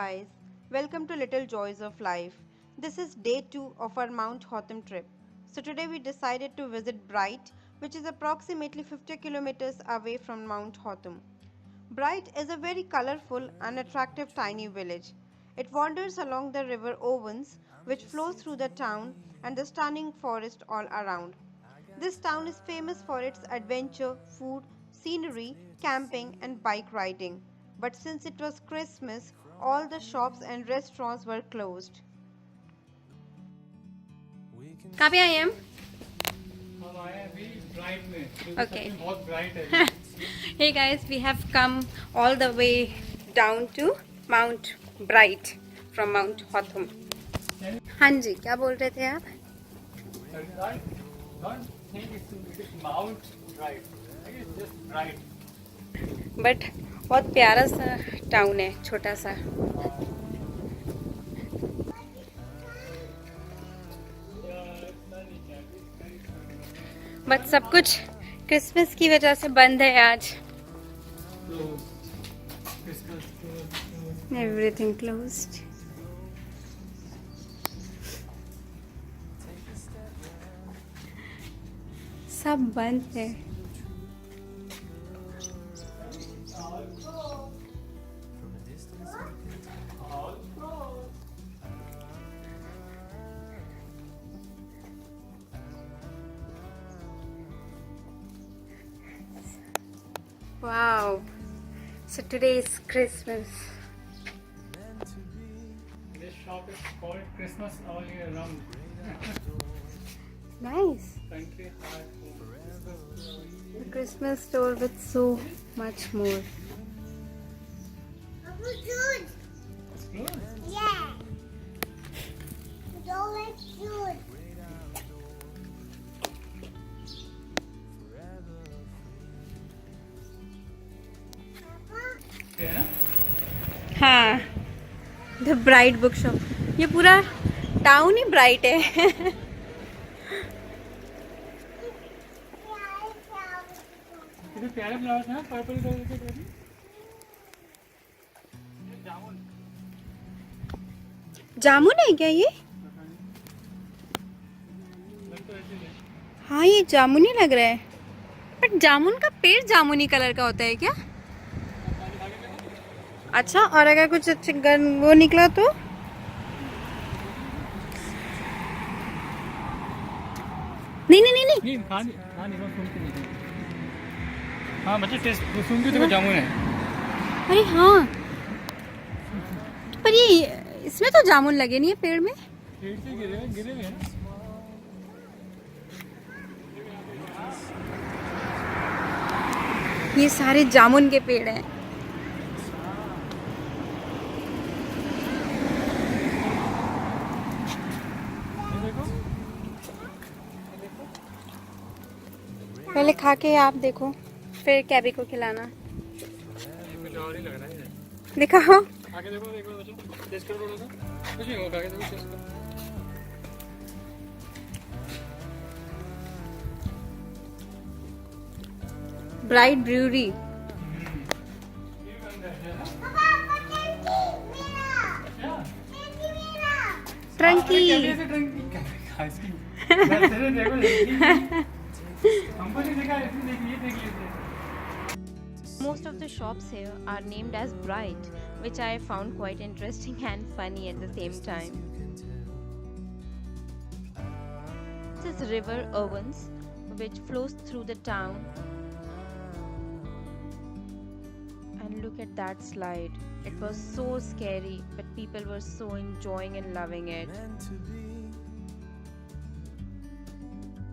guys, welcome to Little Joys of Life. This is day 2 of our Mount Hotham trip. So today we decided to visit Bright, which is approximately 50 kilometers away from Mount Hotham. Bright is a very colorful and attractive tiny village. It wanders along the river Owens, which flows through the town, and the stunning forest all around. This town is famous for its adventure, food, scenery, camping, and bike riding. But since it was Christmas, all the shops and restaurants were closed. कहाँ पे आए हम? हम आए हैं अभी bright में क्योंकि Okay. सच में बहुत ब्राइट है Hey guys, we have come all the way down to Mount Bright from Mount Hotham. हाँ जी, क्या बोल रहे थे आप? Mount bright just bright but बहुत प्यारा सा टाउन है, छोटा सा. बट सब कुछ क्रिसमस की वजह से बंद है आज. Everything closed. सब बंद है. Wow. So today is Christmas. This shop is called Christmas all year round. Nice. Country heart The Christmas store with so much more. Food. It's closed. Yeah. Don't like food. है ना हाँ, the bright book shop. ये पूरा town ही bright है. कितने प्यारे flowers हैं purple colour के कलर जामुन जामुन है क्या ये? लग तो ऐसे ही है हाँ, ये जामुन ही लग रहा है. बट जामुन का पेड़ जामुनी कलर का होता है क्या? अच्छा, और अगर कुछ वो निकला तो? नहीं नहीं नहीं नहीं. नहीं खा नहीं सुन के नहीं हाँ बच्चे टेस्ट सुन के तो जामुन है अरे हाँ, पर ये इसमें तो जामुन लगे नहीं है पेड़ में. पेड़ से गिरे हुए हैं ना ये सारे जामुन के पेड़ हैं. ये देखो पहले खा के आप देखो, फिर कैबी को खिलाना. कुछ और ही लग रहा है दिखाओ. आगे देखो देखो बच्चों टेस्ट करो थोड़ा सा कुछ नहीं होगा आगे देखो टेस्ट करो ब्राइट ब्रूरी. ट्रंकी. Most of the shops here are named as Bright, which I found quite interesting and funny at the same time. This is River Owens, which flows through the town. And look at that slide. It was so scary, but people were so enjoying and loving it.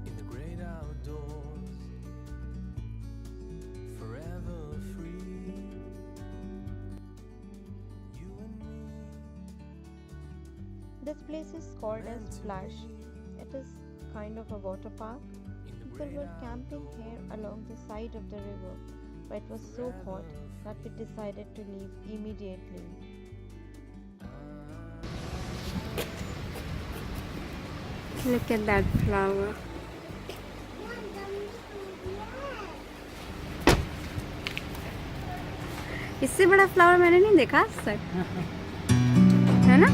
In the great outdoors, forever free. You and me. This place is called as Splash. It is kind of a water park. People were camping here along the side of the river, but it was so hot that we decided to leave immediately. Look at that flower. इससे बड़ा flower मैंने नहीं देखा आज तक. है ना?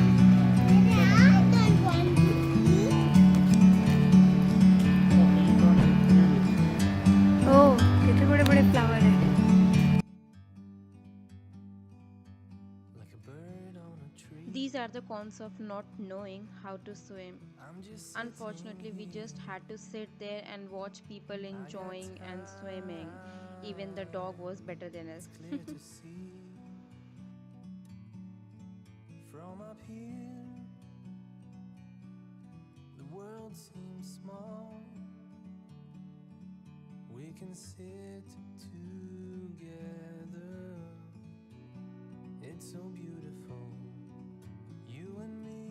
ओह, कितने बड़े बड़े फ्लावर हैं। like a bird on a tree. These are the cons of not knowing how to swim. I'm just Unfortunately, we just had to sit there and watch people enjoying and swimming. Even the dog was better than us. clear to see from up here. The world seems small. We can sit together. It's so beautiful, you and me.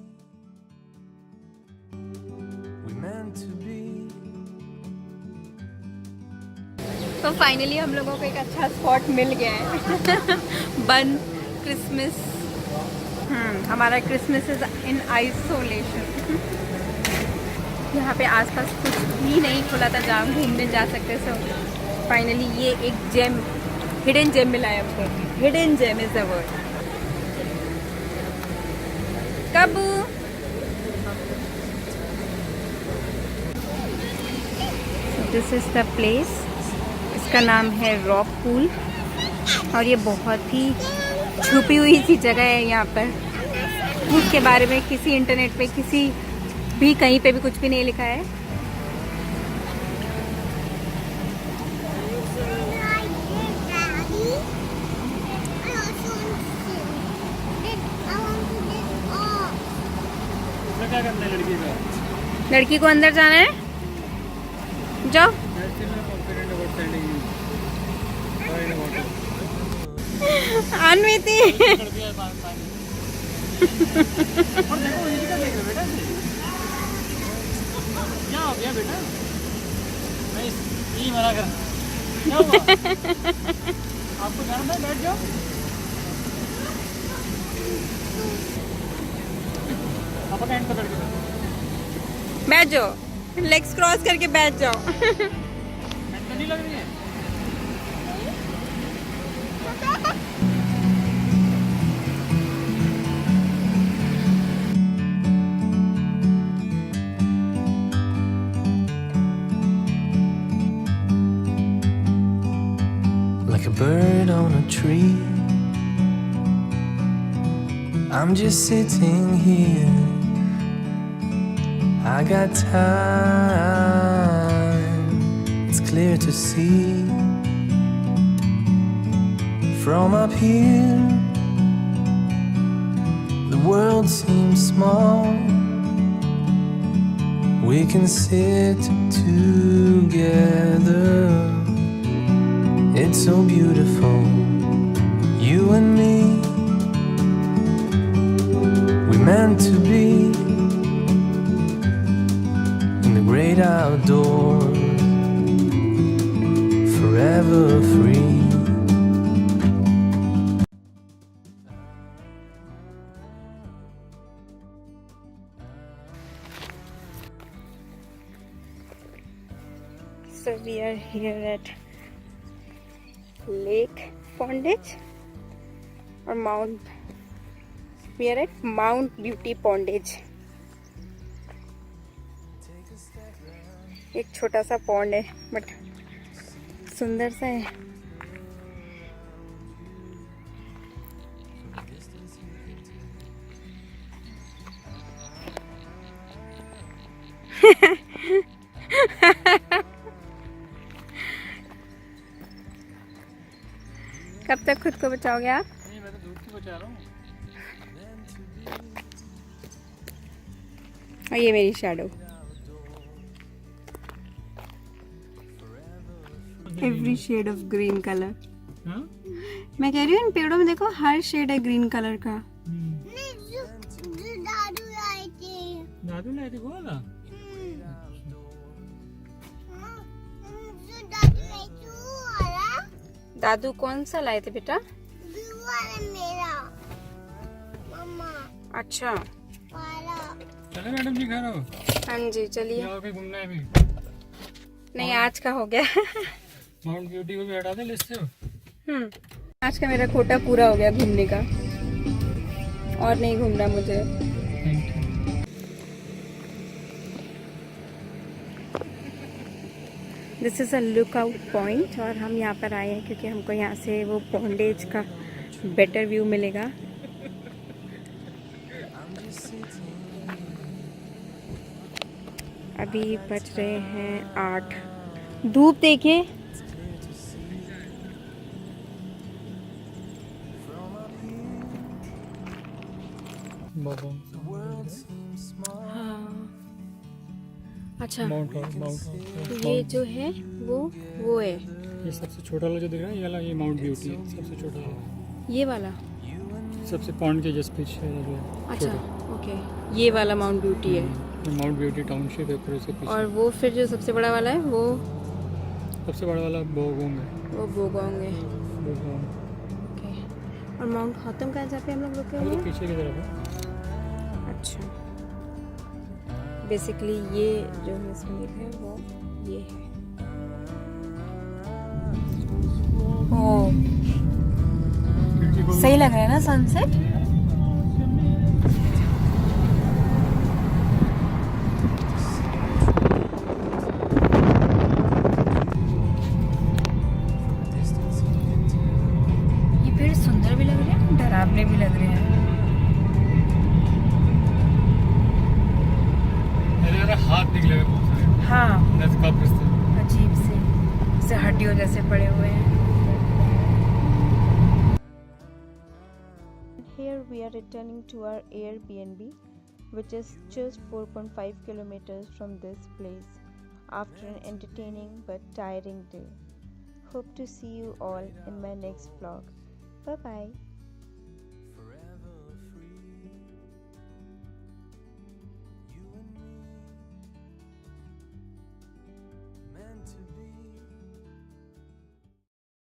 We meant to be. तो finally हम लोगों को एक अच्छा spot मिल गया है। बन Christmas, हमारा क्रिसमस इज इन आइसोलेशन। यहाँ पे आसपास कुछ भी नहीं खुला था जहाँ घूमने जा सकते। सो फाइनली ये एक जेम, हिडन जेम मिला है हमको। Hidden gem is the word. कबू दिस इज द प्लेस। इसका नाम है रॉक पूल और ये बहुत ही छुपी हुई सी जगह है। यहाँ पर उसके बारे में किसी इंटरनेट पे किसी भी कहीं पे भी कुछ भी नहीं लिखा है। क्या करना है लड़की का? लड़की को अंदर जाना है, जाओ। अनविति क्या हो गया बेटा? मैं यही मना कर। क्या हुआ? आपको जाना था, बैठ जाओ। पापा का हैंड पकड़ के बैठ जाओ, लेग्स क्रॉस करके बैठ जाओ। हैंड तो नहीं लग रही है? Like a bird on a tree, I'm just sitting here. I got time, it's clear to see from up here. The world seems small. We can sit together. It's so beautiful, you and me. We meant to be in the great outdoors, forever free. So we are here at Lake Pondage or Mount. We are at Mount Beauty Pondage. एक छोटा सा pond है but सुंदर सा है। कब तक खुद को बचाओगे आप? नहीं, मैं तो दूध की बचा रहा हूँ। और ये मेरी shadow. Every shade of green colour. हाँ? मैं कह रही हूँ इन पेड़ों में देखो हर शेड है ग्रीन कलर का। दादू लाए थे वो वाला? दादू कौन सा लाए थे बेटा? अच्छा, चलो मैडम जी घर आओ। हाँ जी चलिए। जाओ के घूमना है अभी। नहीं आज का हो गया। माउंट ब्यूटी को भी हटा दे लिस्ट से। आज का मेरा कोटा पूरा हो गया घूमने का। और नहीं घूमना मुझे। This is a lookout point और हम यहाँ पर आए हैं क्योंकि हमको यहाँ से वो पॉन्डेज का बेटर व्यू मिलेगा। अभी बज रहे हैं 8। धूप देखिए। हाँ अच्छा, ये जो है वो है। ये सबसे छोटा वाला जो दिख रहा है, ये वाला, ये माउंट ब्यूटी है सबसे छोटा वाला। ये वाला सबसे पॉन्ड के जस्ट पीछे है जो है। अच्छा ओके, ये वाला माउंट ब्यूटी है। ये माउंट ब्यूटी टाउनशिप है, फिर उसके पीछे। और वो फिर जो सबसे बड़ा वाला है वो सबसे बड़ा वाला बोगोंग है। वो बोगोंग है। बोगोंग। ओके, और माउंट हॉथम का है जहाँ पे हम लोग रुके हुए वो तो हैं। पीछे की तरफ है। अच्छा, बेसिकली ये जो हमें इसमें है वो ये है। ओह, सही लग रहा है ना सनसेट। ये पेड़ सुंदर भी लग रहे हैं, डरावने भी लग रहे हैं। हाथ निकले हुए बहुत सारे। हाँ, अजीब से हड्डियों जैसे पड़े हुए हैं। Here we are returning to our Airbnb, which is just 4.5 kilometers from this place, after an entertaining but tiring day. Hope to see you all in my next vlog. Bye bye.